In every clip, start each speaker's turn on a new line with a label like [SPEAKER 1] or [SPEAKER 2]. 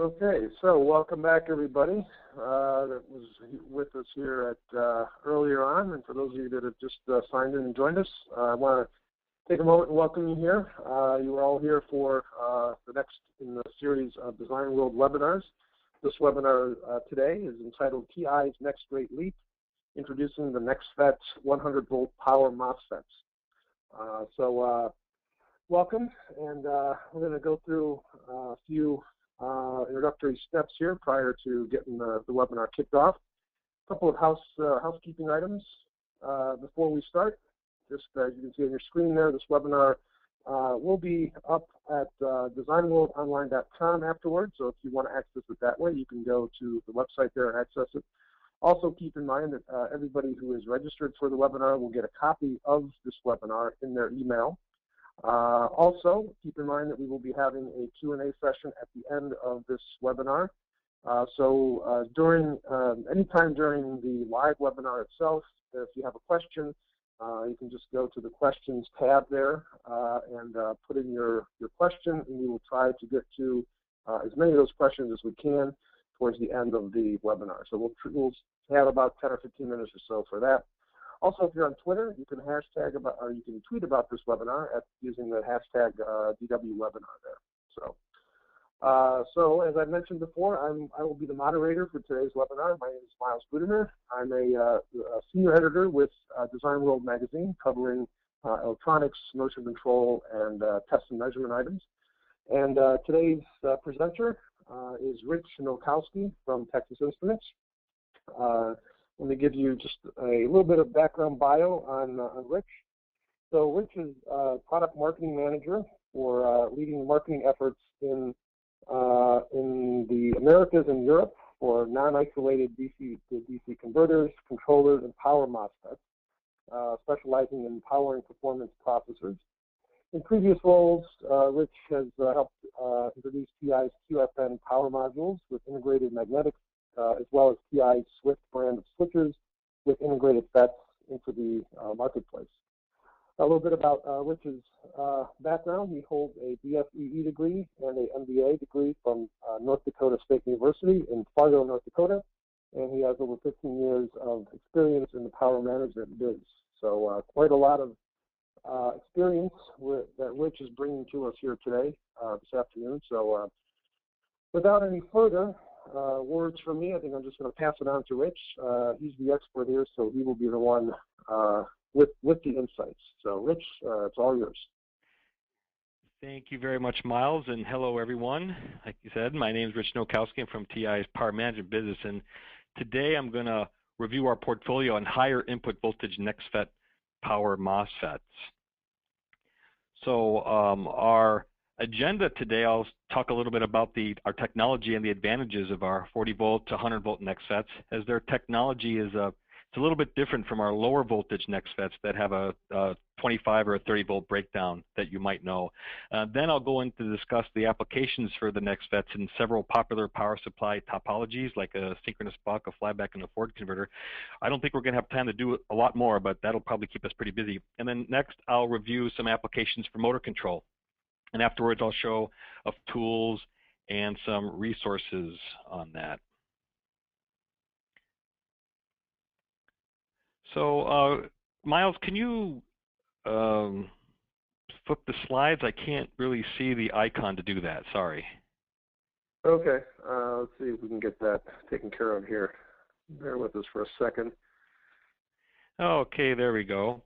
[SPEAKER 1] Okay, so welcome back, everybody that was with us here at earlier on, and for those of you that have just signed in and joined us, I want to take a moment and welcome you here. You are all here for the next in the series of Design World webinars. This webinar today is entitled TI's Next Great Leap, introducing the NexFET 100-volt power MOSFETs. Welcome, and we're going to go through a few introductory steps here prior to getting the webinar kicked off. A couple of housekeeping items before we start. Just as you can see on your screen there, this webinar will be up at designworldonline.com afterwards, so if you want to access it that way, you can go to the website there and access it. Also keep in mind that everybody who is registered for the webinar will get a copy of this webinar in their email. Also, keep in mind that we will be having a Q&A session at the end of this webinar. Anytime during the live webinar itself, if you have a question, you can just go to the questions tab there and put in your question, and we will try to get to as many of those questions as we can towards the end of the webinar. So we'll have about 10 or 15 minutes or so for that. Also, if you're on Twitter, you can hashtag about, or you can tweet about this webinar using the hashtag DWWebinar there. So as I mentioned before, I will be the moderator for today's webinar. My name is Miles Guterner. I'm a senior editor with Design World magazine, covering electronics, motion control, and test and measurement items. And today's presenter is Rich Nowakowski from Texas Instruments. Let me give you just a little bit of background bio on Rich. So Rich is product marketing manager for leading marketing efforts in the Americas and Europe for non-isolated DC to DC converters, controllers, and power MOSFETs, specializing in power and performance processors. In previous roles, Rich has helped introduce TI's QFN power modules with integrated magnetics, as well as TI's Swift brand of switches with integrated FETs into the marketplace. A little bit about Rich's background. He holds a BFEE degree and an MBA degree from North Dakota State University in Fargo, North Dakota, and he has over 15 years of experience in the power management biz. So quite a lot of experience that Rich is bringing to us here today, this afternoon. So without any further words from me, I think I'm just going to pass it on to Rich. He's the expert here, so he will be the one with the insights. So Rich, it's all yours.
[SPEAKER 2] Thank you very much, Miles, and hello everyone. Like you said, my name is Rich Nowakowski. I'm from TI's Power Management Business, and today I'm going to review our portfolio on higher input voltage NexFET power MOSFETs. So our agenda today, I'll talk a little bit about our technology and the advantages of our 40 volt to 100 volt NexFETs, as their technology is it's a little bit different from our lower voltage NexFETs that have a 25 or a 30 volt breakdown that you might know. Then I'll go in to discuss the applications for the NexFETs in several popular power supply topologies like a Synchronous-Buck, a Flyback, and a Ford converter. I don't think we're going to have time to do a lot more, but that'll probably keep us pretty busy. And then next, I'll review some applications for motor control. And afterwards, I'll show tools and some resources on that. So, Miles, can you flip the slides? I can't really see the icon to do that. Sorry.
[SPEAKER 1] Okay. Let's see if we can get that taken care of here. Bear with us for a second.
[SPEAKER 2] Okay, there we go.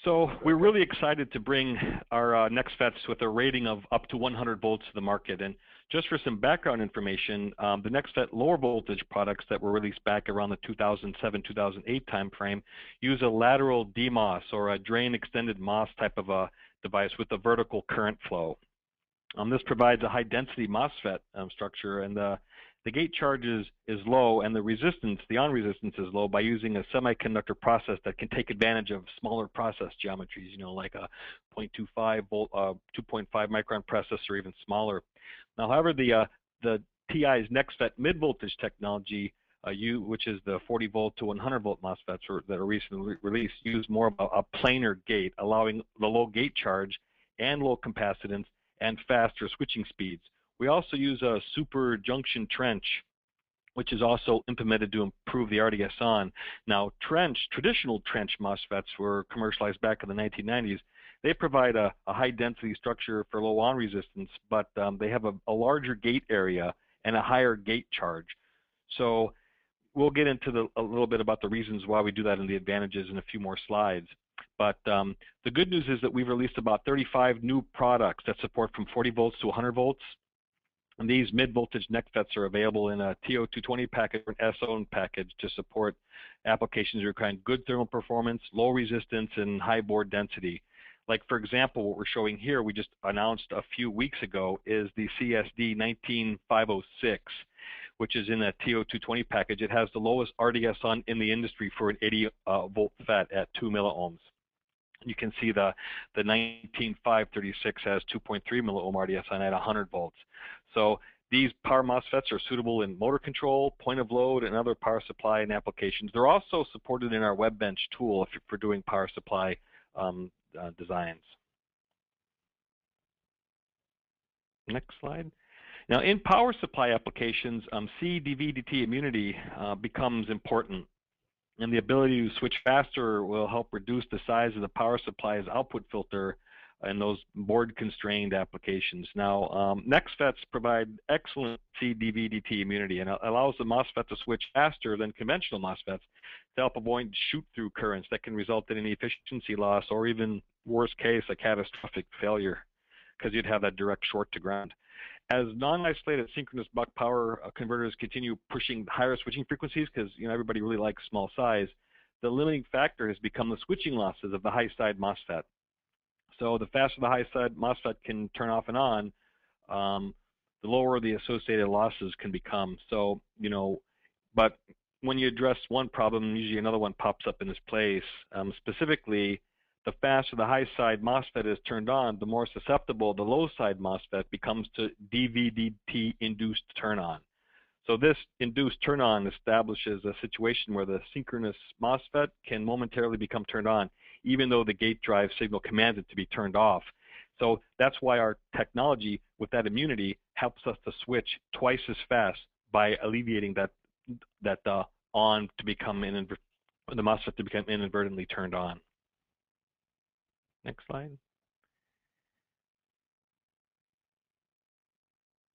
[SPEAKER 2] So we're really excited to bring our NexFETs with a rating of up to 100 volts to the market. And just for some background information, the NexFET lower voltage products that were released back around the 2007-2008 timeframe use a lateral DMOS, or a drain extended MOS type of a device with a vertical current flow. This provides a high density MOSFET structure, and the gate charge is low, and the resistance, the on resistance, is low by using a semiconductor process that can take advantage of smaller process geometries, you know, like a 0.25 volt, 2.5 micron process, or even smaller. Now, however, the TI's NexFET mid voltage technology, which is the 40 volt to 100 volt MOSFETs that are recently released, use more of a planar gate, allowing the low gate charge and low capacitance and faster switching speeds, We also use a super junction trench, which is also implemented to improve the RDS on. Now, traditional trench MOSFETs were commercialized back in the 1990s. They provide a high-density structure for low on resistance, but they have a larger gate area and a higher gate charge. So we'll get into a little bit about the reasons why we do that and the advantages in a few more slides. But the good news is that we've released about 35 new products that support from 40 volts to 100 volts. And these mid-voltage NexFETs are available in a TO220 package or an SO package to support applications requiring good thermal performance, low resistance, and high board density. Like, for example, what we're showing here, we just announced a few weeks ago, is the CSD 19506, which is in a TO220 package. It has the lowest RDS on in the industry for an 80-volt FET at 2 milliohms. You can see the 19536 has 2.3 milliohm RDS on at 100 volts. So these power MOSFETs are suitable in motor control, point of load, and other power supply and applications. They're also supported in our WebBench tool for doing power supply designs. Next slide. Now, in power supply applications, CDV/DT immunity becomes important. And the ability to switch faster will help reduce the size of the power supply's output filter in those board-constrained applications. Now, NexFETs provide excellent CDV/DT immunity and allows the MOSFET to switch faster than conventional MOSFETs to help avoid shoot-through currents that can result in any efficiency loss or even, worst case, a catastrophic failure because you'd have that direct short to ground. As non-isolated synchronous-Buck power converters continue pushing higher switching frequencies, because everybody really likes small size, the limiting factor has become the switching losses of the high-side MOSFET. So the faster the high-side MOSFET can turn off and on, the lower the associated losses can become. So, but when you address one problem, usually another one pops up in its place. Specifically, the faster the high-side MOSFET is turned on, the more susceptible the low-side MOSFET becomes to DV/DT-induced turn-on. So this induced turn-on establishes a situation where the synchronous MOSFET can momentarily become turned on, even though the gate drive signal commands it to be turned off. So that's why our technology with that immunity helps us to switch twice as fast by alleviating that on to become the MOSFET to become inadvertently turned on. Next slide.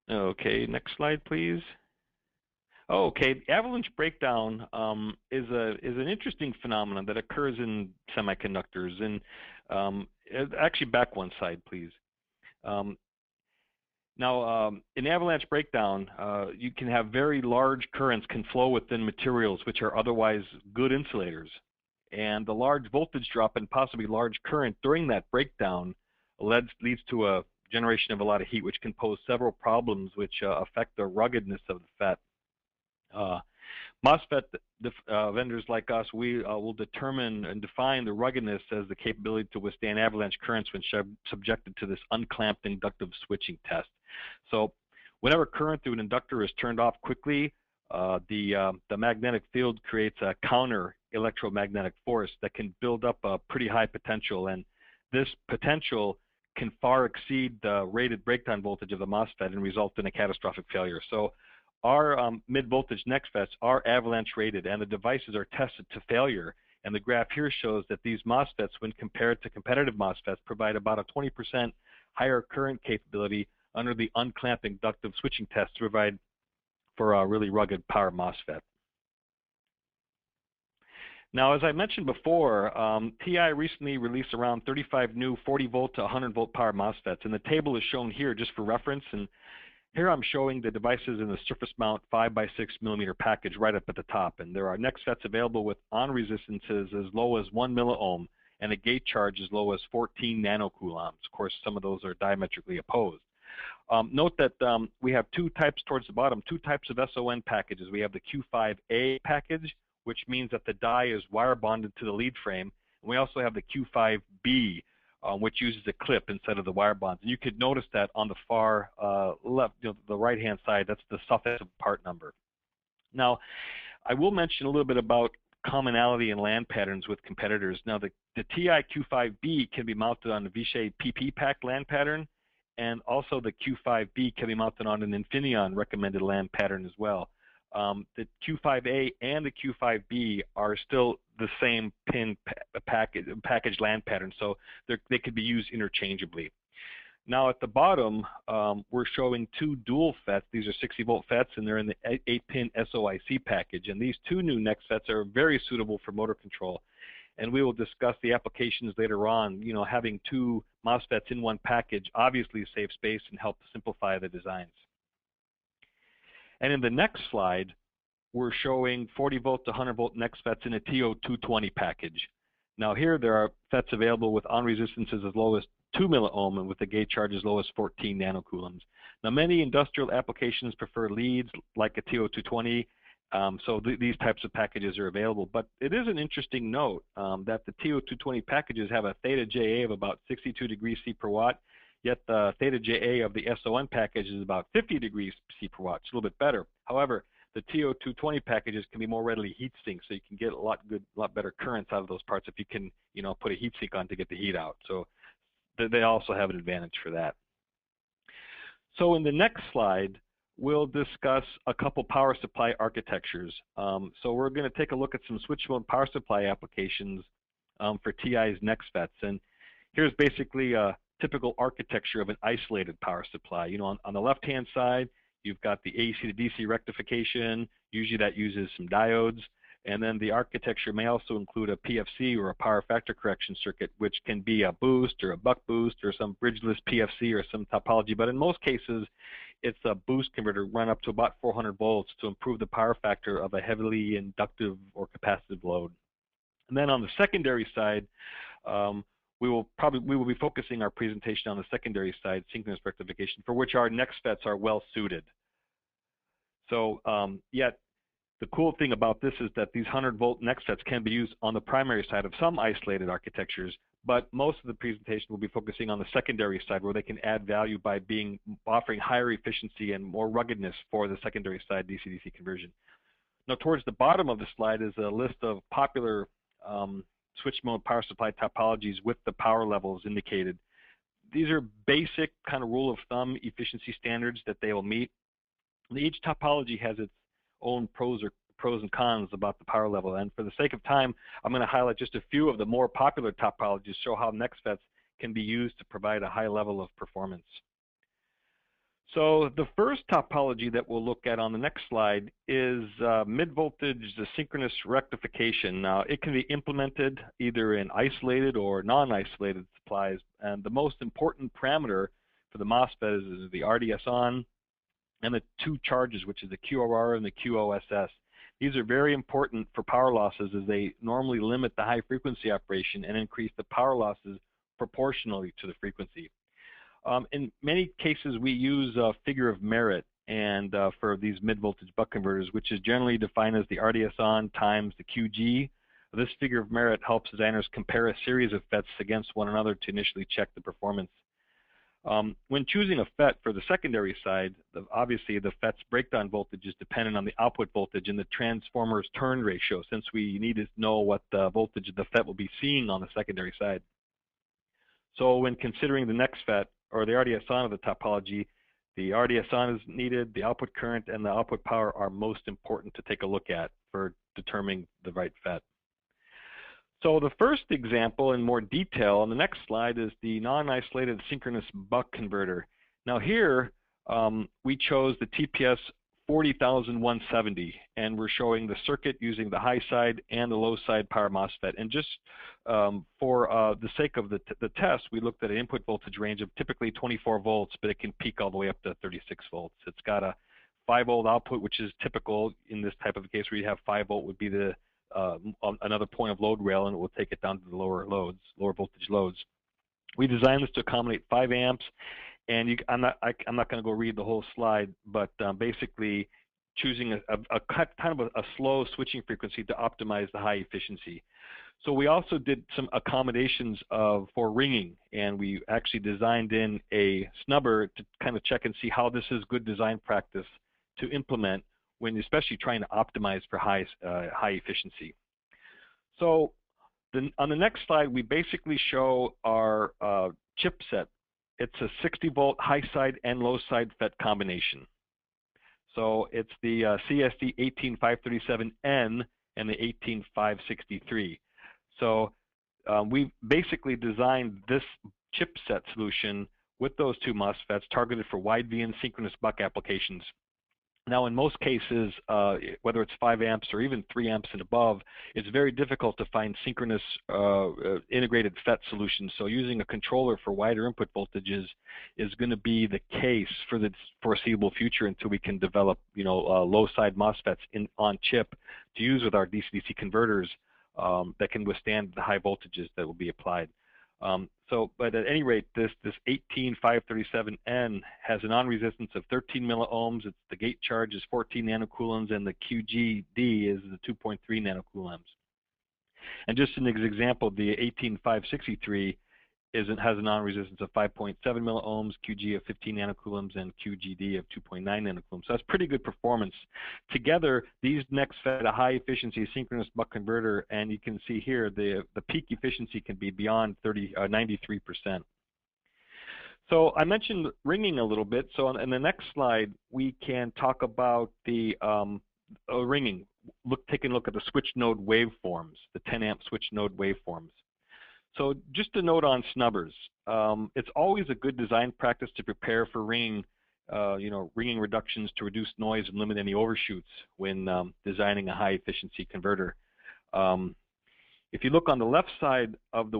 [SPEAKER 2] Okay, next slide, please. Okay, avalanche breakdown is an interesting phenomenon that occurs in semiconductors. And actually, back one slide, please. Now, in avalanche breakdown, you can have very large currents can flow within materials which are otherwise good insulators. And the large voltage drop and possibly large current during that breakdown leads to a generation of a lot of heat, which can pose several problems which affect the ruggedness of the FET. MOSFET vendors like us, we will determine and define the ruggedness as the capability to withstand avalanche currents when subjected to this unclamped inductive switching test. So whenever current through an inductor is turned off quickly, the magnetic field creates a counter electromagnetic force that can build up a pretty high potential, and this potential can far exceed the rated breakdown voltage of the MOSFET and result in a catastrophic failure. So our mid-voltage NexFETs are avalanche rated, and the devices are tested to failure. And the graph here shows that these MOSFETs, when compared to competitive MOSFETs, provide about a 20% higher current capability under the unclamped inductive switching test to provide for a really rugged power MOSFET. Now, as I mentioned before, TI recently released around 35 new 40-volt to 100-volt power MOSFETs, and the table is shown here just for reference. And here I'm showing the devices in the surface mount 5x6 millimeter package right up at the top. And there are NexFETs available with on resistances as low as 1 milliohm and a gate charge as low as 14 nanocoulombs. Of course, some of those are diametrically opposed. Note that we have two types towards the bottom, two types of SON packages. We have the Q5A package, which means that the die is wire bonded to the lead frame. And we also have the Q5B, which uses a clip instead of the wire bonds. And you could notice that on the far left, the right-hand side, that's the suffix of part number. Now, I will mention a little bit about commonality in LAN patterns with competitors. Now, the TI Q5B can be mounted on the Vishay PP pack LAN pattern, and also the Q5B can be mounted on an Infineon recommended LAN pattern as well. The Q5A and the Q5B are still the same pin package LAN pattern, so they could be used interchangeably. Now at the bottom, we're showing two dual FETs. These are 60-volt FETs, and they're in the 8-pin SOIC package. And these two new NexFETs are very suitable for motor control. And we will discuss the applications later on. You know, having two MOSFETs in one package obviously saves space and helps simplify the designs. And in the next slide, we're showing 40-volt to 100-volt NexFETs in a TO220 package. Now here there are FETs available with on resistances as low as 2 milliohm and with a gate charge as low as 14 nanocoulombs. Now many industrial applications prefer leads like a TO220, so these types of packages are available. But it is an interesting note that the TO220 packages have a theta JA of about 62 degrees C per watt, yet the theta JA of the SON package is about 50 degrees C per watt. It's a little bit better. However, the TO220 packages can be more readily heat sinked, so you can get a lot better currents out of those parts if you can, you know, put a heat sink on to get the heat out. So they also have an advantage for that. So in the next slide, we'll discuss a couple power supply architectures. So we're going to take a look at some switch mode power supply applications for TI's NexFETs. And here's basically a typical architecture of an isolated power supply. You know, on the left-hand side, you've got the AC to DC rectification. Usually that uses some diodes. And then the architecture may also include a PFC or a power factor correction circuit, which can be a boost or a buck boost or some bridgeless PFC or some topology. But in most cases, it's a boost converter run up to about 400 volts to improve the power factor of a heavily inductive or capacitive load. And then on the secondary side, we will be focusing our presentation on the secondary side, synchronous rectification, for which our NexFETs are well suited. So yet the cool thing about this is that these 100-volt NexFETs can be used on the primary side of some isolated architectures, but most of the presentation will be focusing on the secondary side, where they can add value by offering higher efficiency and more ruggedness for the secondary side DC-DC conversion. Now, towards the bottom of the slide is a list of popular switch mode power supply topologies with the power levels indicated. These are basic kind of rule of thumb efficiency standards that they will meet. Each topology has its own pros and cons about the power level, and for the sake of time, I'm going to highlight just a few of the more popular topologies to show how NexFETs can be used to provide a high level of performance. So the first topology that we'll look at on the next slide is mid-voltage synchronous rectification. Now, it can be implemented either in isolated or non-isolated supplies, and the most important parameter for the MOSFET is the RDS on and the two charges, which is the QRR and the QOSS. These are very important for power losses, as they normally limit the high frequency operation and increase the power losses proportionally to the frequency. In many cases, we use a figure of merit and for these mid-voltage buck converters, which is generally defined as the RDS on times the QG. This figure of merit helps designers compare a series of FETs against one another to initially check the performance. When choosing a FET for the secondary side, obviously the FET's breakdown voltage is dependent on the output voltage and the transformer's turn ratio, since we need to know what the voltage the FET will be seeing on the secondary side. So when considering the NexFET or the RDS on of the topology, the RDS on is needed, the output current and the output power are most important to take a look at for determining the right FET. So the first example in more detail on the next slide is the non-isolated Synchronous-Buck converter. Now here we chose the TPS 40170, and we're showing the circuit using the high side and the low side power MOSFET. And just for the sake of the test, we looked at an input voltage range of typically 24 volts, but it can peak all the way up to 36 volts. It's got a 5-volt output, which is typical in this type of a case where you have 5-volt would be the another point of load rail, and it will take it down to the lower voltage loads. We designed this to accommodate 5 amps, and I'm not going to go read the whole slide, but basically choosing a slow switching frequency to optimize the high efficiency. So we also did some accommodations for ringing, and we actually designed in a snubber to kind of check and see how this is good design practice to implement when especially trying to optimize for high efficiency. So on the next slide, we basically show our chipset it's a 60-volt high side and low side FET combination. So it's the CSD 18537N and the 18563. So we basically designed this chipset solution with those two MOSFETs targeted for Wide-Vin Synchronous-Buck applications. Now, in most cases, whether it's 5 amps or even 3 amps and above, it's very difficult to find synchronous integrated FET solutions. So using a controller for wider input voltages is going to be the case for the foreseeable future until we can develop, low side MOSFETs on chip to use with our DC-DC converters that can withstand the high voltages that will be applied. But at any rate, this 18537N has a non-resistance of 13 milliohms. The gate charge is 14 nanocoulombs, and the QGD is the 2.3 nanocoulombs. And just an example, the 18563 has a non-resistance of 5.7 milliohms, QG of 15 nanocoulombs, and QGD of 2.9 nanocoulombs. So that's pretty good performance. Together, these NexFET a high-efficiency synchronous buck converter, and you can see here the peak efficiency can be beyond 93%. So I mentioned ringing a little bit. So in the next slide, we can talk about the ringing. Take a look at the Switch-Node Waveforms, the 10-amp Switch-Node Waveforms. So just a note on snubbers. It's always a good design practice to prepare for ringing, ringing reductions to reduce noise and limit any overshoots when designing a high-efficiency converter. If you look on the left side of the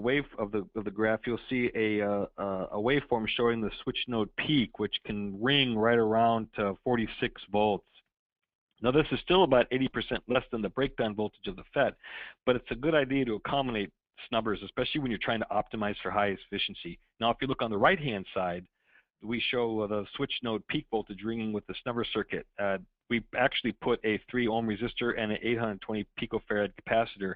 [SPEAKER 2] graph, you'll see a waveform showing the switch node peak, which can ring right around to 46 volts. Now, this is still about 80% less than the breakdown voltage of the FET, but it's a good idea to accommodate snubbers, especially when you're trying to optimize for high efficiency. Now, if you look on the right-hand side, we show the switch node peak voltage ringing with the snubber circuit. We actually put a 3-ohm resistor and an 820 picofarad capacitor,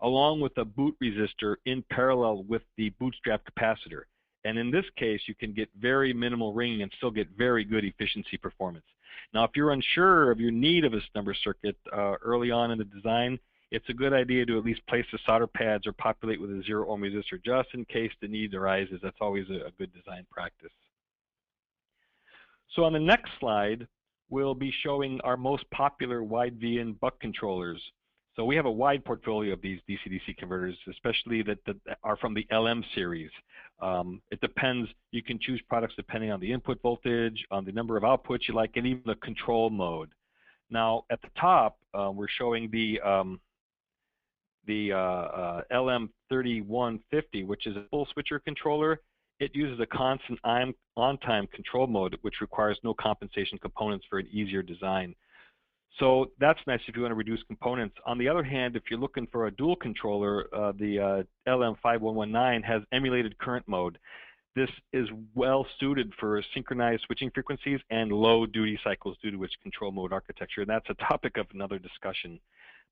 [SPEAKER 2] along with a boot resistor in parallel with the bootstrap capacitor. And in this case, you can get very minimal ringing and still get very good efficiency performance. Now, if you're unsure of your need of a snubber circuit early on in the design, it's a good idea to at least place the solder pads or populate with a 0-ohm resistor just in case the need arises. That's always a good design practice. So on the next slide, we'll be showing our most popular Wide-Vin buck controllers. So we have a wide portfolio of these DC-DC converters, especially that are from the LM series. It depends. You can choose products depending on the input voltage, on the number of outputs you like, and even the control mode. Now, at the top, we're showing the LM3150, which is a full switcher controller. It uses a constant on-time control mode, which requires no compensation components for an easier design. So that's nice if you want to reduce components. On the other hand, if you're looking for a dual controller, the LM5119 has emulated current mode. This is well suited for synchronized switching frequencies and low duty cycles due to its control mode architecture. That's a topic of another discussion.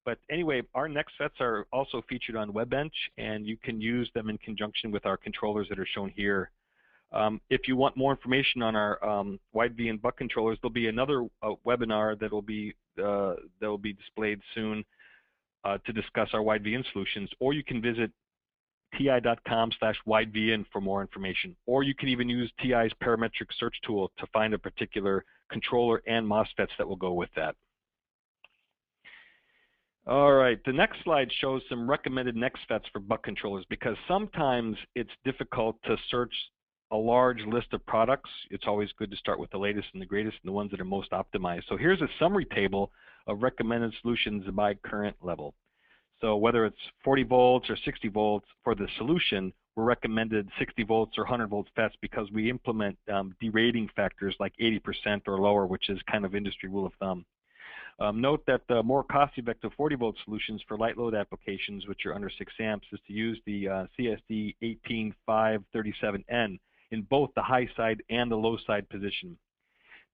[SPEAKER 2] But anyway, our NexFETs are also featured on WebBench, and you can use them in conjunction with our controllers that are shown here. If you want more information on our Wide-Vin buck controllers, there'll be another webinar that will be displayed soon to discuss our Wide-Vin solutions, or you can visit ti.com/widevin for more information, or you can even use TI's parametric search tool to find a particular controller and MOSFETs that will go with that. All right, the next slide shows some recommended NexFETs for buck controllers, because sometimes it's difficult to search a large list of products. It's always good to start with the latest and the greatest and the ones that are most optimized. So here's a summary table of recommended solutions by current level. So whether it's 40 volts or 60 volts for the solution, we're recommended 60 volts or 100 volt FETs because we implement derating factors like 80% or lower, which is kind of industry rule of thumb. Note that the more cost-effective 40-volt solutions for light load applications, which are under 6 amps, is to use the CSD 18537N in both the high side and the low side position.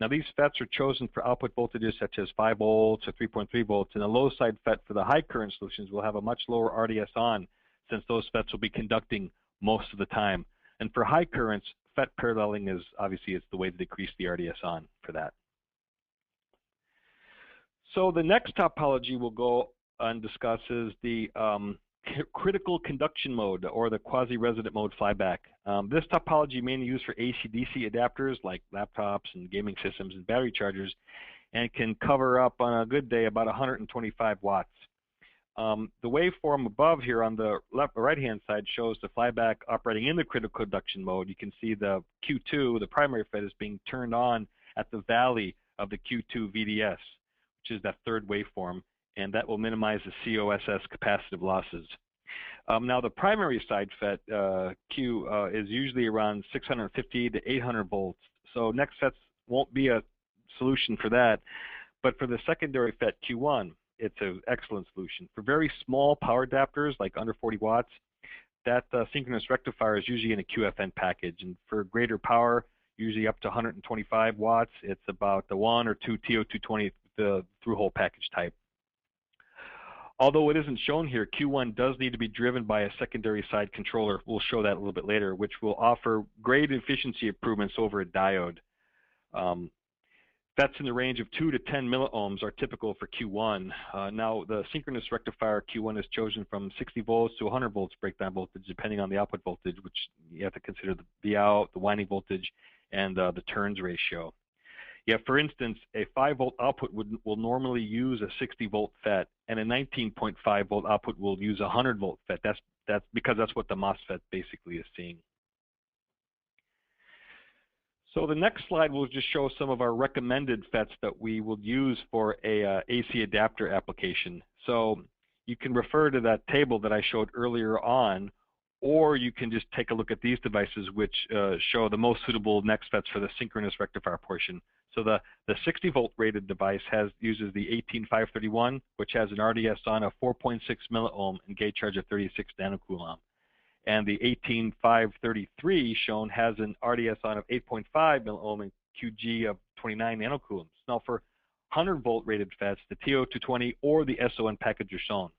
[SPEAKER 2] Now, these FETs are chosen for output voltages such as 5 volts or 3.3 volts, and the low side FET for the high current solutions will have a much lower RDS on, since those FETs will be conducting most of the time. And for high currents, FET paralleling is obviously the way to decrease the RDS on for that. So the next topology we'll go and discuss is the critical conduction mode, or the quasi-resonant mode flyback. This topology mainly used for AC-DC adapters like laptops and gaming systems and battery chargers, and can cover up on a good day about 125 watts. The waveform above here on the right-hand side shows the flyback operating in the critical conduction mode. You can see the Q2, the primary FET, is being turned on at the valley of the Q2 VDS, which is that third waveform, and that will minimize the COSS capacitive losses. Now the primary side FET, Q, is usually around 650 to 800 volts, so NexFETs won't be a solution for that. But for the secondary FET Q1, it's an excellent solution. For very small power adapters, like under 40 watts, that synchronous rectifier is usually in a QFN package. And for greater power, usually up to 125 watts, it's about the 1 or 2 TO220, the through-hole package type. Although it isn't shown here, Q1 does need to be driven by a secondary side controller. We'll show that a little bit later, which will offer great efficiency improvements over a diode. FETs in the range of 2 to 10 milliohms are typical for Q1. Now, the synchronous rectifier Q1 is chosen from 60 volts to 100 volts breakdown voltage, depending on the output voltage, which you have to consider the out, the winding voltage, and the turns ratio. Yeah, for instance, a 5-volt output will normally use a 60-volt FET, and a 19.5 volt output will use a 100-volt FET. That's because that's what the MOSFET basically is seeing. So the next slide will just show some of our recommended FETs that we will use for a AC adapter application. So you can refer to that table that I showed earlier on, or you can just take a look at these devices, which show the most suitable NexFETs for the synchronous rectifier portion. So the 60-volt rated device uses the 18531, which has an RDS on of 4.6 milliohm and gate charge of 36 nanocoulomb. And the 18533 shown has an RDS on of 8.5 milliohm and QG of 29 nanocoulombs. Now for 100-volt rated FETs, the TO220 or the SON package are shown.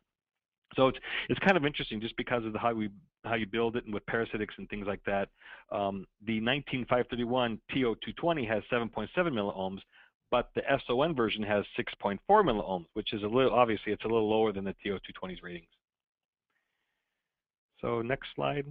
[SPEAKER 2] So it's kind of interesting just because of how you build it and with parasitics and things like that. The 19531 TO220 has 7.7 milliohms, but the SON version has 6.4 milliohms, which is obviously it's a little lower than the TO220's ratings. So next slide.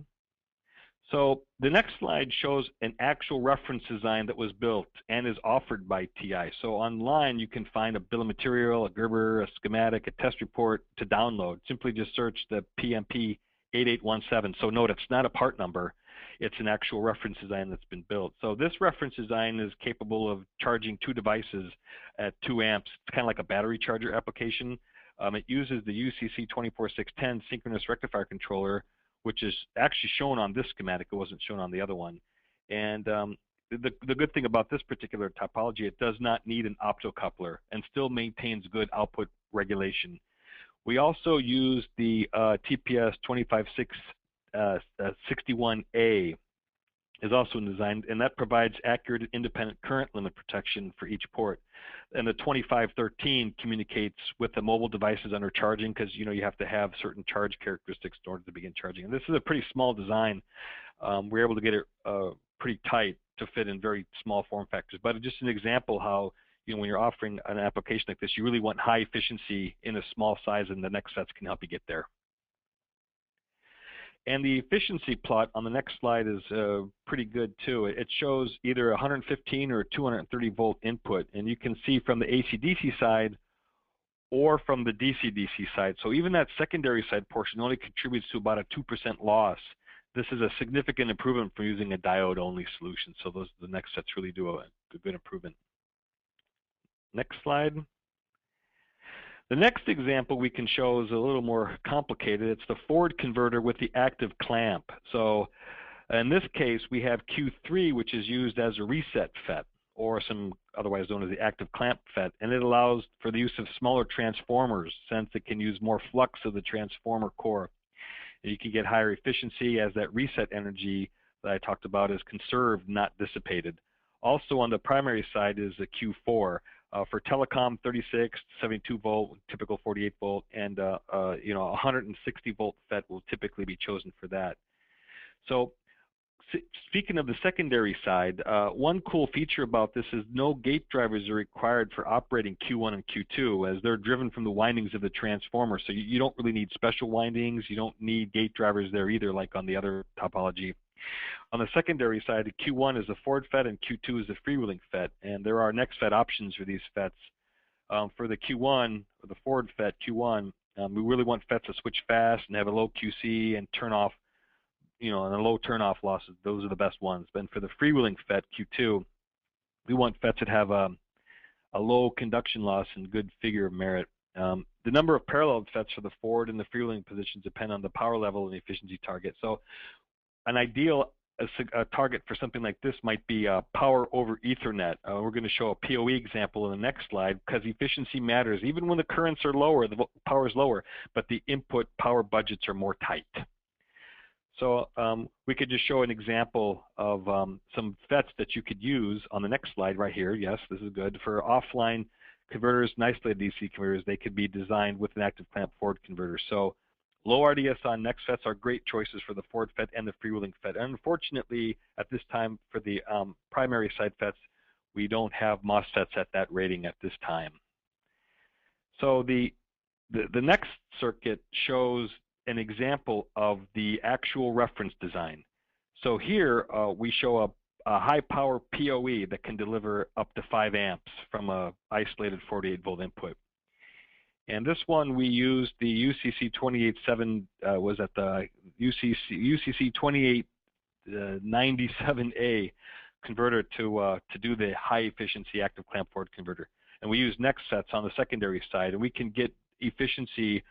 [SPEAKER 2] So the next slide shows an actual reference design that was built and is offered by TI. So online you can find a bill of material, a Gerber, a schematic, a test report to download. Simply just search the PMP 8817. So note, it's not a part number. It's an actual reference design that's been built. So this reference design is capable of charging 2 devices at 2 amps. It's kind of like a battery charger application. It uses the UCC 24610 synchronous rectifier controller, which is actually shown on this schematic. It wasn't shown on the other one. And the good thing about this particular topology, it does not need an optocoupler and still maintains good output regulation. We also use the TPS 25661A is also designed, and that provides accurate independent current limit protection for each port. And the 2513 communicates with the mobile devices under charging, because you have to have certain charge characteristics in order to begin charging. And this is a pretty small design. We're able to get it pretty tight to fit in very small form factors. But just an example how when you're offering an application like this, you really want high efficiency in a small size, and the NexFETs can help you get there. And the efficiency plot on the next slide is pretty good too. It shows either 115 or 230 volt input, and you can see from the AC-DC side or from the DC-DC side. So even that secondary side portion only contributes to about a 2% loss. This is a significant improvement from using a diode-only solution. So the NexFETs really do a good improvement. Next slide. The next example we can show is a little more complicated. It's the forward converter with the active clamp. So in this case, we have Q3, which is used as a reset FET, or otherwise known as the active clamp FET, and it allows for the use of smaller transformers since it can use more flux of the transformer core. And you can get higher efficiency as that reset energy that I talked about is conserved, not dissipated. Also on the primary side is the Q4. For telecom, 36, 72 volt, typical 48 volt, and 160 volt FET will typically be chosen for that. So speaking of the secondary side, one cool feature about this is no gate drivers are required for operating Q1 and Q2, as they're driven from the windings of the transformer. So you don't really need special windings. You don't need gate drivers there either, like on the other topology. On the secondary side, the Q1 is the forward FET and Q2 is the freewheeling FET, and there are NexFET options for these FETs. For the Q1, or the forward FET Q1, we really want FETs to switch fast and have a low QC and turn off, and a low turn-off losses. Those are the best ones. Then for the freewheeling FET Q2, we want FETs that have a low conduction loss and good figure of merit. The number of parallel FETs for the forward and the freewheeling positions depend on the power level and the efficiency target. So an ideal target for something like this might be power over Ethernet. We're going to show a PoE example in the next slide, because efficiency matters. Even when the currents are lower, the power is lower, but the input power budgets are more tight. So we could just show an example of some FETs that you could use on the next slide right here. Yes, this is good. For offline converters and isolated DC converters, they could be designed with an active clamp forward converter. So low RDS on NexFETs are great choices for the forward FET and the freewheeling FET. And unfortunately, at this time, for the primary side FETs, we don't have MOSFETs at that rating at this time. So the next circuit shows an example of the actual reference design. So here we show a high power PoE that can deliver up to 5 amps from a isolated 48 volt input. And this one we used the UCC 287 was at the UCC 2897A converter to do the high efficiency active clamp forward converter. And we use NexFETs on the secondary side, and we can get efficiency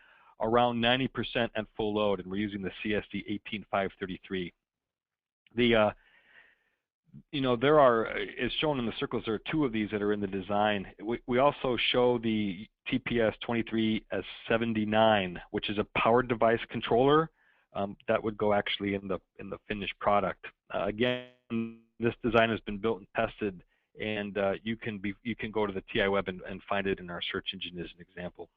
[SPEAKER 2] around 90% at full load, and we're using the CSD 18533. There are, as shown in the circles, there are 2 of these that are in the design. We also show the TPS 23S79, which is a powered device controller that would go actually in the finished product. Again, this design has been built and tested, and you can go to the TI web and find it in our search engine as an example.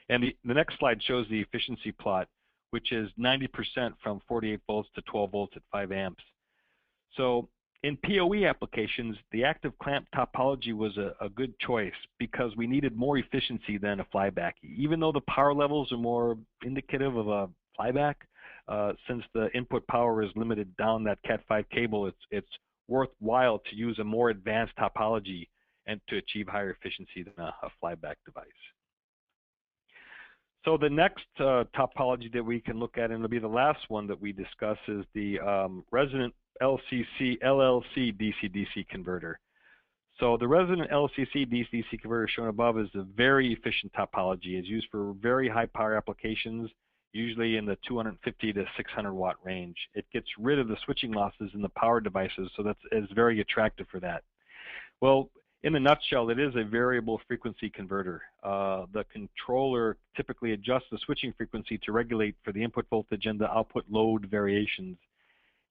[SPEAKER 2] And the next slide shows the efficiency plot, which is 90% from 48 volts to 12 volts at 5 amps. So in PoE applications, the active clamp topology was a good choice because we needed more efficiency than a flyback. Even though the power levels are more indicative of a flyback, since the input power is limited down that Cat5 cable, it's worthwhile to use a more advanced topology and to achieve higher efficiency than a flyback device. So the next topology that we can look at, and it'll be the last one that we discuss, is the Resonant LLC DC converter. So the Resonant LLC DC converter shown above is a very efficient topology. It's used for very high power applications, usually in the 250 to 600 watt range. It gets rid of the switching losses in the power devices, so it's very attractive for that. Well, in a nutshell, it is a variable frequency converter. The controller typically adjusts the switching frequency to regulate for the input voltage and the output load variations.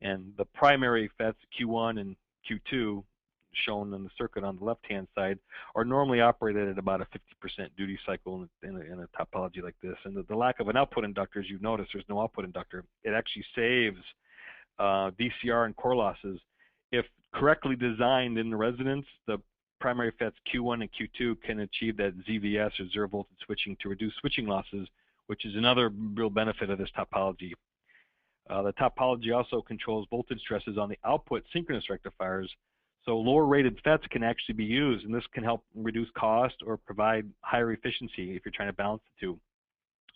[SPEAKER 2] And the primary FETs, Q1 and Q2, shown in the circuit on the left-hand side, are normally operated at about a 50% duty cycle in a topology like this. And the lack of an output inductor, as you notice, there's no output inductor. It actually saves VCR and core losses. If correctly designed in the resonance, the primary FETs Q1 and Q2 can achieve that ZVS or zero voltage switching to reduce switching losses, which is another real benefit of this topology. The topology also controls voltage stresses on the output synchronous rectifiers, so lower rated FETs can actually be used, and this can help reduce cost or provide higher efficiency if you're trying to balance the two.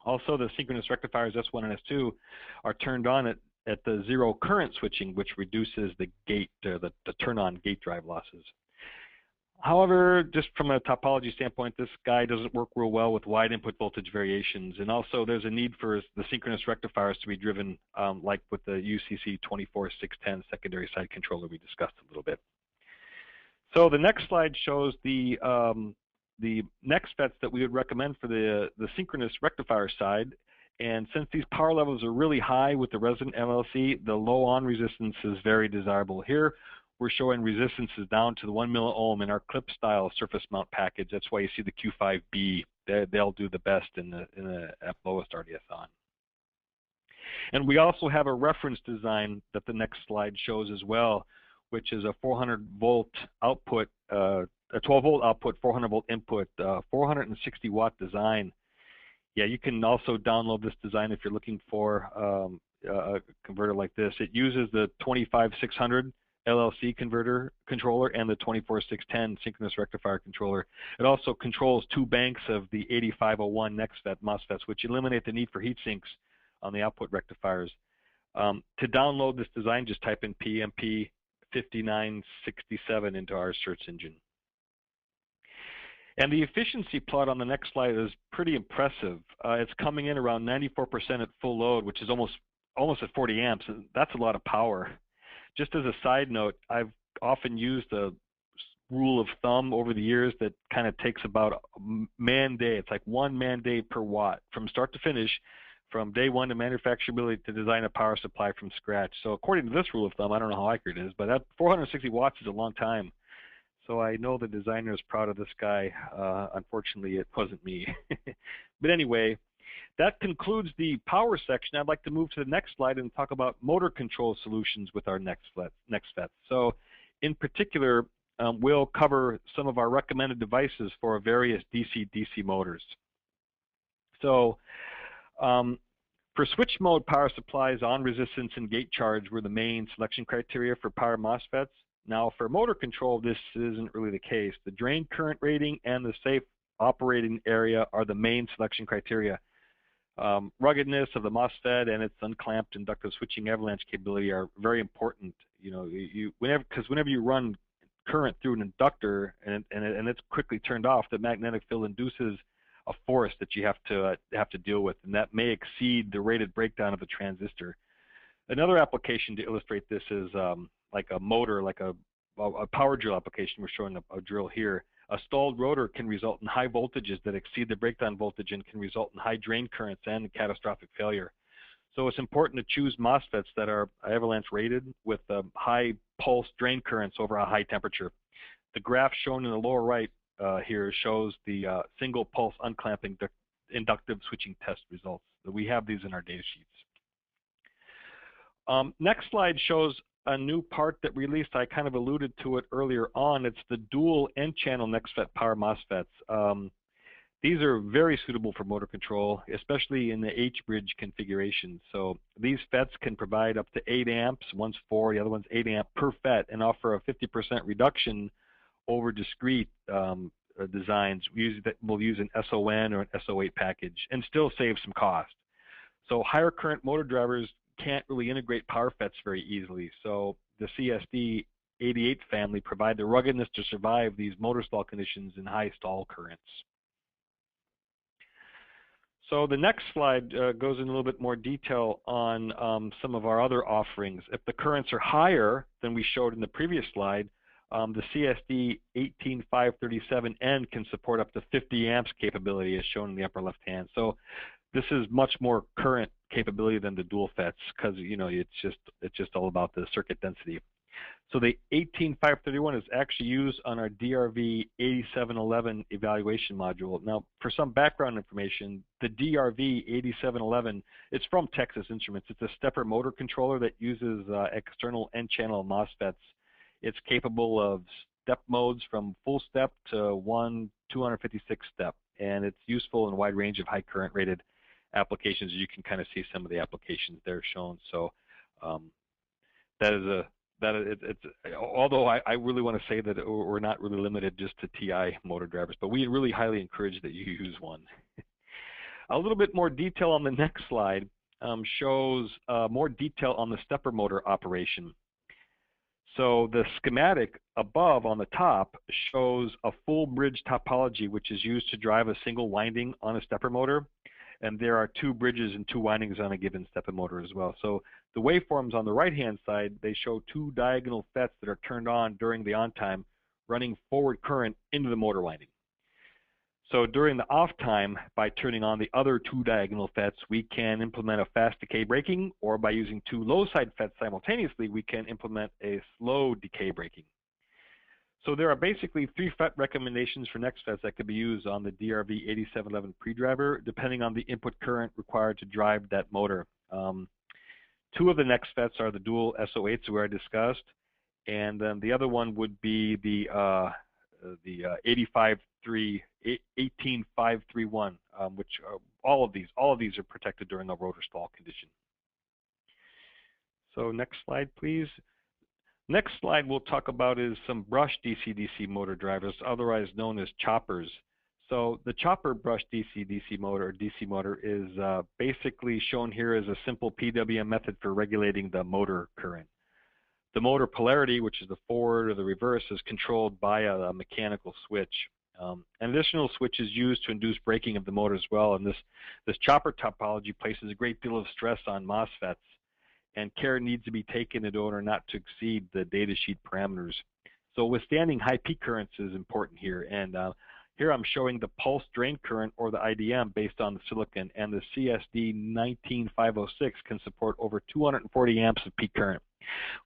[SPEAKER 2] Also, the synchronous rectifiers S1 and S2 are turned on at the zero current switching, which reduces the gate, the turn-on gate drive losses. However, just from a topology standpoint, this guy doesn't work real well with wide input voltage variations, and also there's a need for the synchronous rectifiers to be driven like with the UCC 24610 secondary side controller we discussed a little bit. So the next slide shows the NexFETs that we would recommend for the synchronous rectifier side. And since these power levels are really high with the Resonant LLC, the low on resistance is very desirable. Here, we're showing resistances down to the 1 milliohm in our clip style surface mount package. That's why you see the Q5B. They'll do the best in the lowest RDS on. And we also have a reference design that the next slide shows as well, which is a 400-volt output, a 12-volt output, 400-volt input, 460-watt design. Yeah, you can also download this design if you're looking for a converter like this. It uses the 25600 LLC controller and the 24610 synchronous rectifier controller. It also controls 2 banks of the 8501 NexFET MOSFETs, which eliminate the need for heat sinks on the output rectifiers. To download this design, just type in PMP5967 into our search engine. And the efficiency plot on the next slide is pretty impressive. It's coming in around 94% at full load, which is almost at 40 amps. And that's a lot of power. Just as a side note, I've often used a rule of thumb over the years that kind of takes about a man-day. It's like 1 man-day per watt from start to finish, from day one to manufacturability to design a power supply from scratch. So according to this rule of thumb, I don't know how accurate it is, but that 460 watts is a long time. So I know the designer is proud of this guy. Unfortunately, it wasn't me. But anyway, that concludes the power section. I'd like to move to the next slide and talk about motor control solutions with our NexFET. So in particular, we'll cover some of our recommended devices for various DC-DC motors. So for switch mode power supplies, on resistance and gate charge were the main selection criteria for power MOSFETs. Now for motor control, this isn't really the case. The drain current rating and the safe operating area are the main selection criteria. Ruggedness of the MOSFET and its unclamped inductive switching avalanche capability are very important. You know, whenever you run current through an inductor and it's quickly turned off, the magnetic field induces a force that you have to deal with, and that may exceed the rated breakdown of the transistor. Another application to illustrate this is like a motor, like a power drill application. We're showing a drill here. A stalled rotor can result in high voltages that exceed the breakdown voltage and can result in high drain currents and catastrophic failure. So it's important to choose MOSFETs that are avalanche rated with high pulse drain currents over a high temperature. The graph shown in the lower right here shows the single pulse unclamping inductive switching test results. We have these in our data sheets. Next slide shows a new part that released. I kind of alluded to it earlier on. It's the dual N-channel NexFET power MOSFETs. These are very suitable for motor control, especially in the H-bridge configuration. So these FETs can provide up to 8 amps, one's 4, the other one's 8 amp per FET, and offer a 50% reduction over discrete designs. We'll use an SON or an SO8 package and still save some cost. So higher current motor drivers can't really integrate power FETs very easily. So the CSD 88 family provide the ruggedness to survive these motor stall conditions in high stall currents. So the next slide goes in a little bit more detail on some of our other offerings. If the currents are higher than we showed in the previous slide, the CSD 18537N can support up to 50 amps capability as shown in the upper left hand. So this is much more current capability than the dual FETs because it's just all about the circuit density. So the 18531 is actually used on our DRV 8711 evaluation module. Now, for some background information, the DRV 8711, it's from Texas Instruments. It's a stepper motor controller that uses external N-channel MOSFETs. It's capable of step modes from full step to 256 step, and it's useful in a wide range of high current rated applications. You can kind of see some of the applications there shown. So although I really want to say that we're not really limited just to TI motor drivers, but we really highly encourage that you use one. A little bit more detail on the next slide shows more detail on the stepper motor operation. So the schematic above on the top shows a full bridge topology, which is used to drive a single winding on a stepper motor. And there are 2 bridges and 2 windings on a given stepper motor as well. So the waveforms on the right-hand side, they show 2 diagonal FETs that are turned on during the on time, running forward current into the motor winding. So during the off time, by turning on the other 2 diagonal FETs, we can implement a fast decay braking, or by using 2 low side FETs simultaneously, we can implement a slow decay braking. So there are basically 3 FET recommendations for NexFETs that could be used on the DRV 8711 pre-driver, depending on the input current required to drive that motor. Two of the NexFETs are the dual SO8s we already discussed, and then the other one would be the 18531, which all of these are protected during a rotor stall condition. So next slide, please. Next slide we'll talk about is some brush DC-DC motor drivers, otherwise known as choppers. So the chopper brush DC-DC motor, or DC motor, is basically shown here as a simple PWM method for regulating the motor current. The motor polarity, which is the forward or the reverse, is controlled by a mechanical switch. An additional switch is used to induce braking of the motor as well, and this chopper topology places a great deal of stress on MOSFETs, and care needs to be taken in order not to exceed the datasheet parameters. So withstanding high peak currents is important here, and here I'm showing the pulse drain current, or the IDM, based on the silicon, and the CSD 19506 can support over 240 amps of peak current.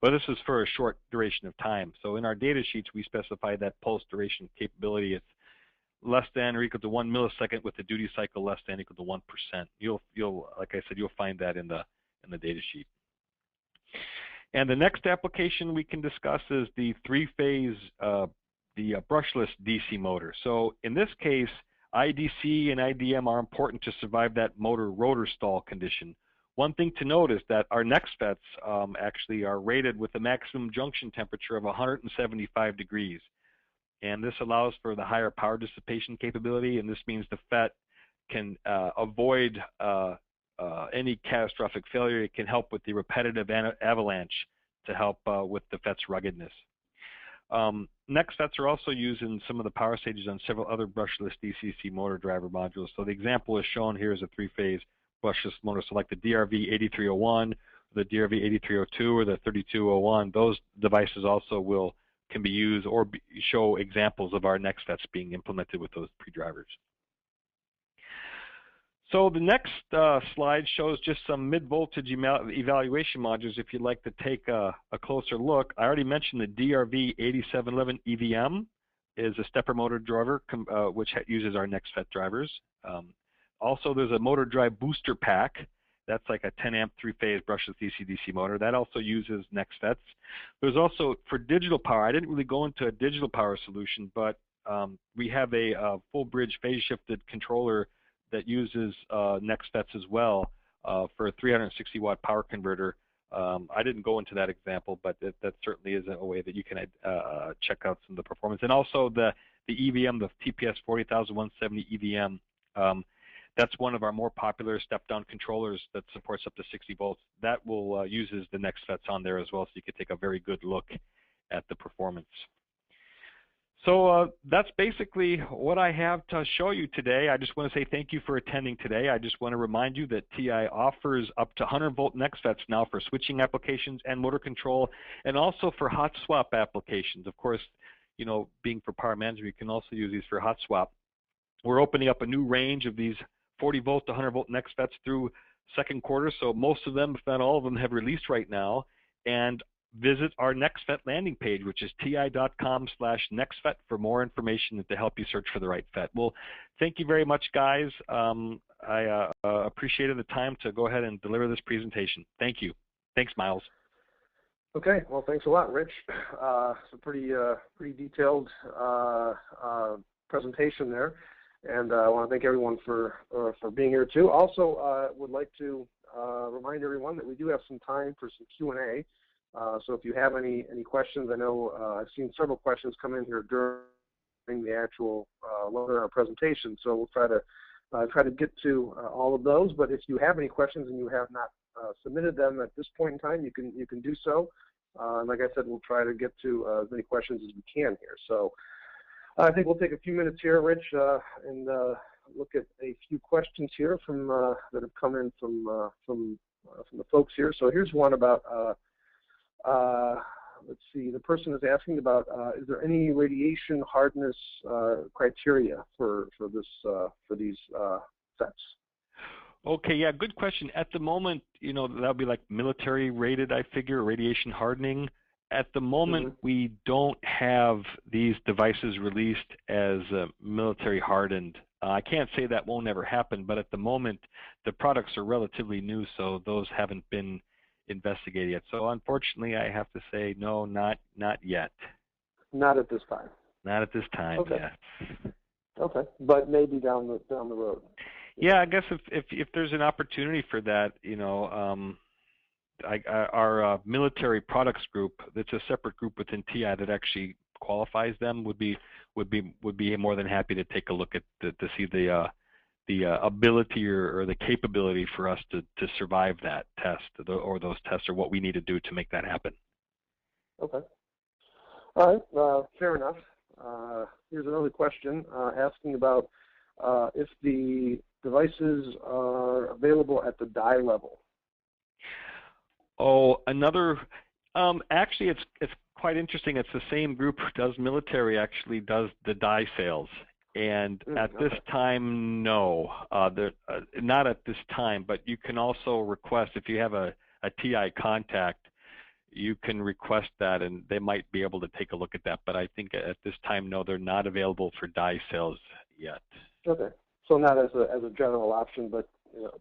[SPEAKER 2] Well, this is for a short duration of time. So in our data sheets, we specify that pulse duration capability. It's less than or equal to 1 millisecond with the duty cycle less than or equal to 1%. You'll, like I said, you'll find that in the data sheet. And the next application we can discuss is the three-phase, the brushless DC motor. So in this case, IDC and IDM are important to survive that motor rotor stall condition. One thing to note is that our NexFETs actually are rated with a maximum junction temperature of 175 degrees. And this allows for the higher power dissipation capability, and this means the FET can avoid any catastrophic failure. It can help with the repetitive avalanche to help with the FET's ruggedness. NexFETs are also used in some of the power stages on several other brushless DC-DC motor driver modules. So the example is shown here as a three-phase brushless motor. So like the DRV8301, the DRV8302, or the 3201, those devices also can be used or show examples of our NexFETs being implemented with those pre-drivers. So the next slide shows just some mid-voltage evaluation modules if you'd like to take a closer look. I already mentioned the DRV8711 EVM is a stepper motor driver which uses our NexFET drivers. Also, there's a motor drive booster pack. That's like a 10 amp three-phase brushless DC-DC motor. That also uses NexFETs. There's also, for digital power, I didn't really go into a digital power solution, but we have a full bridge phase shifted controller that uses NexFETs as well for a 360 watt power converter. I didn't go into that example, but that certainly is a way that you can check out some of the performance. And also the EVM, the TPS 40170 EVM, that's one of our more popular step-down controllers that supports up to 60 volts. That will uses the NexFETs on there as well, so you can take a very good look at the performance. So that's basically what I have to show you today. I just want to say thank you for attending today. I just want to remind you that TI offers up to 100 volt NexFETs now for switching applications and motor control, and also for hot swap applications. Of course, you know, being for power management, you can also use these for hot swap. We're opening up a new range of these 40 volt to 100 volt NexFETs through second quarter, so most of them, if not all of them, have released right now. And visit our NexFET landing page, which is ti.com/NexFET, for more information and to help you search for the right FET. Well, thank you very much, guys. I appreciated the time to go ahead and deliver this presentation. Thank you. Thanks, Miles.
[SPEAKER 1] Okay, well, thanks a lot, Rich. It's a pretty detailed presentation there, and I want to thank everyone for being here too. Also, would like to remind everyone that we do have some time for some Q&A. So if you have any questions, I know I've seen several questions come in here during the actual webinar presentation, so we'll try to get to all of those. But if you have any questions and you have not submitted them at this point in time, you can do so. And like I said, we'll try to get to as many questions as we can here. So I think we'll take a few minutes here, Rich, and look at a few questions here from that have come in from the folks here. So here's one about. Let's see, the person is asking about, is there any radiation hardness criteria for these FETs?
[SPEAKER 2] Okay, yeah, good question. At the moment, you know, that would be like military rated, I figure, radiation hardening. At the moment, we don't have these devices released as military hardened. I can't say that won't ever happen, but at the moment, the products are relatively new, so those haven't been investigated yet. So unfortunately, I have to say no, not yet.
[SPEAKER 1] Not at this time.
[SPEAKER 2] Not at this time.
[SPEAKER 1] Okay.
[SPEAKER 2] Yes.
[SPEAKER 1] Okay, but maybe down the road.
[SPEAKER 2] Yeah, I guess if there's an opportunity for that, our military products group, that's a separate group within TI that actually qualifies them, would be more than happy to take a look at to see the ability or the capability for us to survive that test or those tests, or what we need to do to make that happen.
[SPEAKER 1] Okay. All right. Fair enough. Here's another question asking about if the devices are available at the die level.
[SPEAKER 2] Oh, another. Actually, it's quite interesting. It's the same group who does military actually does the die sales, and at this time, no, not at this time. But you can also request, if you have a TI contact, you can request that, and they might be able to take a look at that. But I think at this time, no, they're not available for die sales yet.
[SPEAKER 1] Okay, so not as a general option, but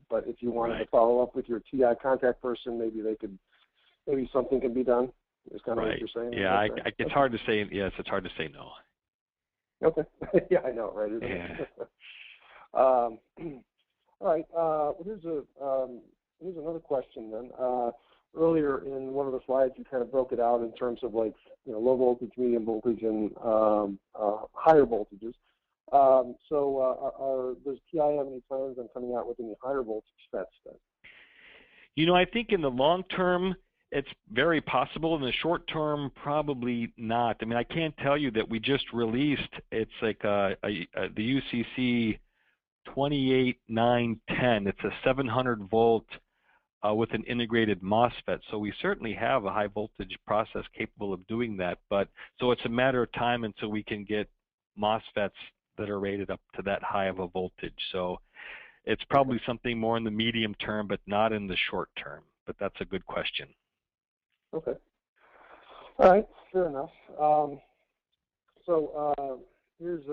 [SPEAKER 1] but if you wanted to follow up with your TI contact person, maybe something can be done. Is kind of what you're saying.
[SPEAKER 2] Yeah, it's hard to say. Yes, it's hard to say no.
[SPEAKER 1] Okay. Yeah, I know, right? Isn't it? All right. Here's another question then. Earlier in one of the slides, you kind of broke it out in terms of low voltage, medium voltage, and higher voltages. Does TI have any plans on coming out with any higher voltage FETs then?
[SPEAKER 2] I think in the long term, it's very possible. In the short term, probably not. I mean, I can't tell you that we just released, it's like the UCC 28910. It's a 700 volt with an integrated MOSFET. So we certainly have a high voltage process capable of doing that. But so it's a matter of time until we can get MOSFETs that are rated up to that high of a voltage. So it's probably something more in the medium term, but not in the short term. But that's a good question.
[SPEAKER 1] Okay. All right. Fair enough. Here's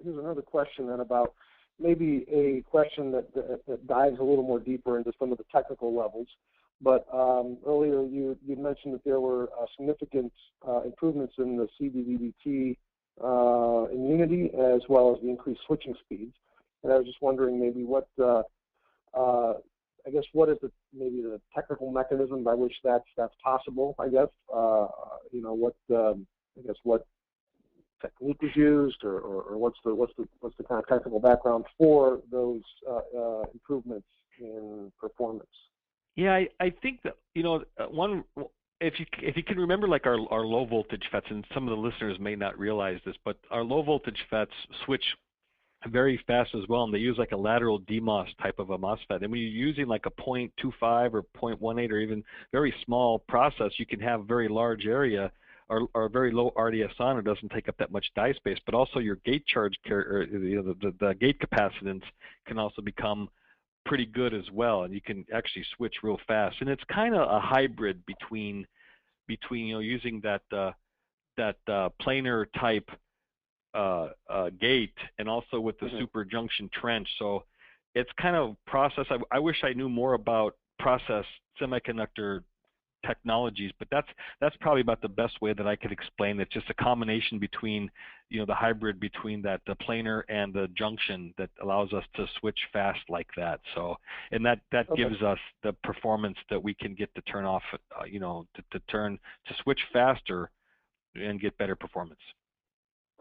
[SPEAKER 1] another question then about maybe a question that dives a little more deeper into some of the technical levels. But earlier you mentioned that there were significant improvements in the CDVDT immunity as well as the increased switching speeds. And I was just wondering maybe what what is maybe the technical mechanism by which that's possible? I guess what technique was used, or what's the kind of technical background for those improvements in performance?
[SPEAKER 2] Yeah, I think that one, if you can remember, like our low voltage FETs, and some of the listeners may not realize this, but our low voltage FETs switch very fast as well, and they use like a lateral DMOS type of a MOSFET. And when you're using like a 0.25 or 0.18 or even very small process, you can have a very large area or very low RDS on. It doesn't take up that much die space, but also your gate charge, the gate capacitance can also become pretty good as well, and you can actually switch real fast. And it's kind of a hybrid between using that planar type gate and also with the super junction trench. So it's kind of process. I wish I knew more about process semiconductor technologies, but that's probably about the best way that I could explain it. Just a combination between the hybrid between the planar and the junction that allows us to switch fast like that. So and that gives us the performance that we can get to turn off, to switch faster and get better performance.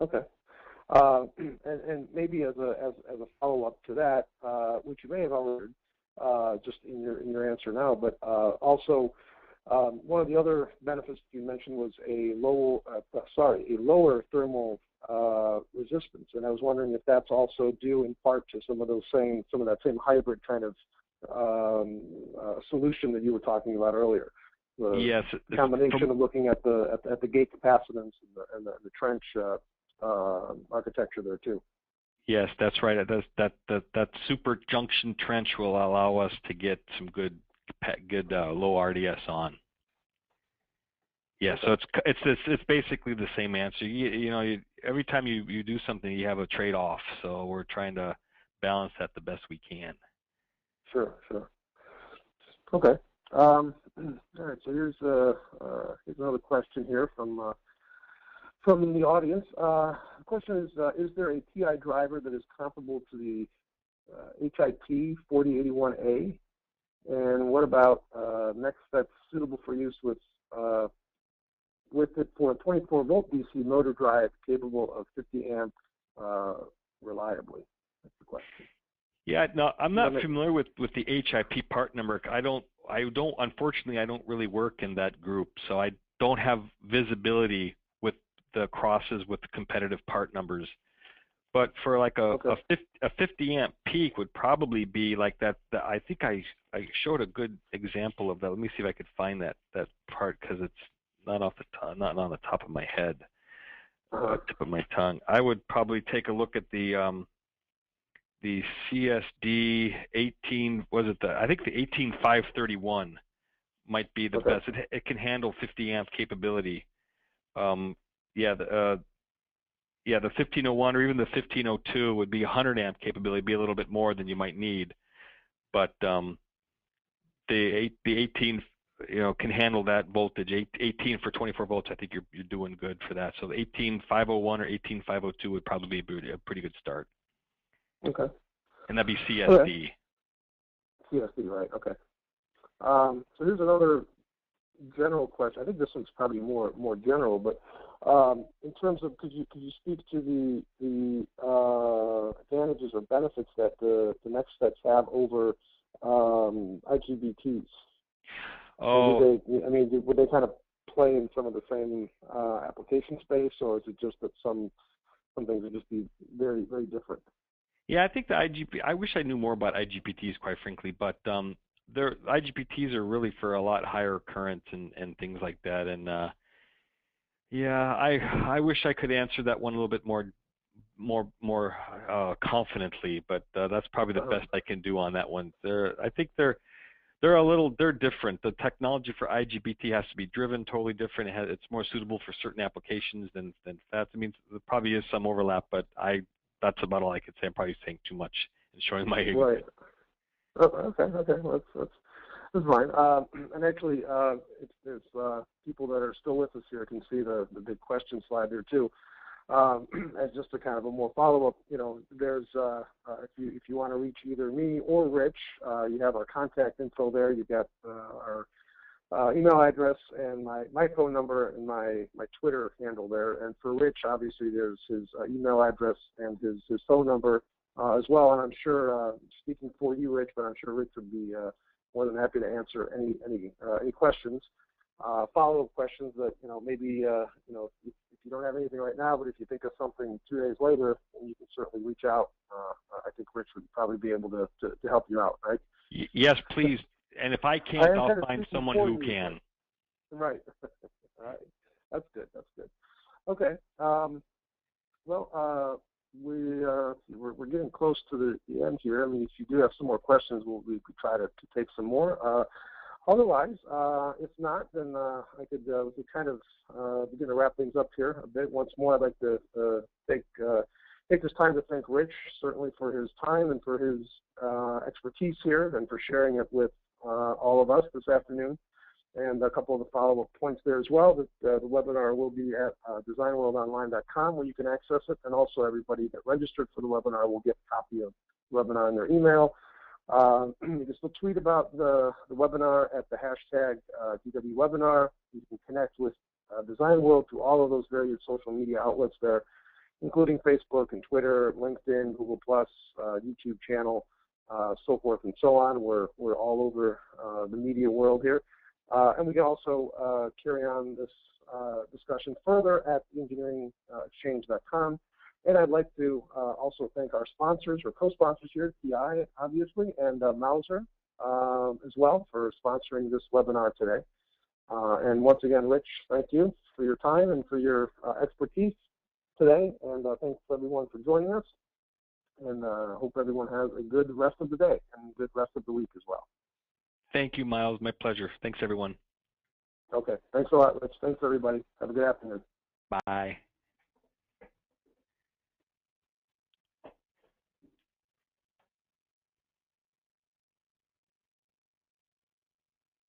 [SPEAKER 1] Okay. And maybe as a follow-up to that, which you may have already just in your answer now, but also one of the other benefits you mentioned was a lower thermal resistance, and I was wondering if that's also due in part to some of that same hybrid kind of solution that you were talking about earlier.
[SPEAKER 2] Yes.
[SPEAKER 1] The combination of looking at the gate capacitance and the trench architecture there too.
[SPEAKER 2] Yes, that's right. That super junction trench will allow us to get some good low RDS on. Yeah, so it's basically the same answer. Every time you do something, you have a trade-off. So we're trying to balance that the best we can.
[SPEAKER 1] Sure. Okay. All right, so here's another question here from the audience. The question is there a PI driver that is comparable to the HIP 4081A? And what about NexFETs suitable for use with it for a 24-volt DC motor drive capable of 50 amp reliably? That's the question.
[SPEAKER 2] Yeah, no, I'm not familiar with the HIP part number. Unfortunately, I don't really work in that group, so I don't have visibility with the crosses with the competitive part numbers. But for like a 50 amp peak would probably be like that. I think I showed a good example of that. Let me see if I could find that part, because it's not not on the top of my head, tip of my tongue. I would probably take a look at the CSD 18. Was it I think the 18531 might be the best. It can handle 50 amp capability. The 1501 or even the 1502 would be 100 amp capability, be a little bit more than you might need. But the 18, can handle that voltage. 18 for 24 volts, I think you're doing good for that. So the 18501 or 18502 would probably be a pretty good start.
[SPEAKER 1] Okay.
[SPEAKER 2] And that'd be CSD.
[SPEAKER 1] Okay. CSD, right? Okay. So here's another general question. I think this one's probably more general, but in terms of, could you speak to the advantages or benefits that the NexFETs have over IGBTs?
[SPEAKER 2] Oh,
[SPEAKER 1] would they kind of play in some of the same application space, or is it just that some things would just be very, very different?
[SPEAKER 2] Yeah, I think I wish I knew more about IGBTs, quite frankly, but IGBTs are really for a lot higher currents and things like that. And I wish I could answer that one a little bit more confidently, but that's probably the best I can do on that one. I think they're different. The technology for IGBT has to be driven totally different. It's more suitable for certain applications than FETs. I mean, there probably is some overlap, but that's about all I could say. I'm probably saying too much and showing my ignorance.
[SPEAKER 1] Right. Okay. Well, that's fine. And actually, there's people that are still with us here. I can see the big question slide there too. As just a kind of a more follow-up, there's if you want to reach either me or Rich, you have our contact info there. You've got our email address and my phone number and my Twitter handle there. And for Rich, obviously, there's his email address and his phone number as well. And I'm sure, speaking for you, Rich, but I'm sure Rich would be more than happy to answer any questions, follow-up questions that maybe if you don't have anything right now, but if you think of something 2 days later, then you can certainly reach out. I think Rich would probably be able to help you out, right?
[SPEAKER 2] Yes, please. And if I can't, I'll find someone who can.
[SPEAKER 1] Right. All right. That's good. Okay. We're getting close to the end here. I mean, if you do have some more questions, we could try to take some more. Otherwise, if not, then we could kind of begin to wrap things up here a bit. Once more, I'd like to take this time to thank Rich, certainly for his time and for his expertise here and for sharing it with all of us this afternoon. And a couple of the follow-up points there as well, that the webinar will be at designworldonline.com, where you can access it, and also everybody that registered for the webinar will get a copy of the webinar in their email. You can still tweet about the webinar at the hashtag DWWebinar. You can connect with Design World through all of those various social media outlets there, including Facebook and Twitter, LinkedIn, Google+, YouTube channel, so forth and so on. We're all over the media world here. And we can also carry on this discussion further at engineeringexchange.com. And I'd like to also thank our sponsors or co-sponsors here, TI, obviously, and Mauser as well for sponsoring this webinar today. And once again, Rich, thank you for your time and for your expertise today. And thanks everyone for joining us. And hope everyone has a good rest of the day and a good rest of the week as well.
[SPEAKER 2] Thank you, Miles. My pleasure. Thanks, everyone.
[SPEAKER 1] Okay. Thanks a lot, Rich. Thanks, everybody. Have a good afternoon.
[SPEAKER 2] Bye.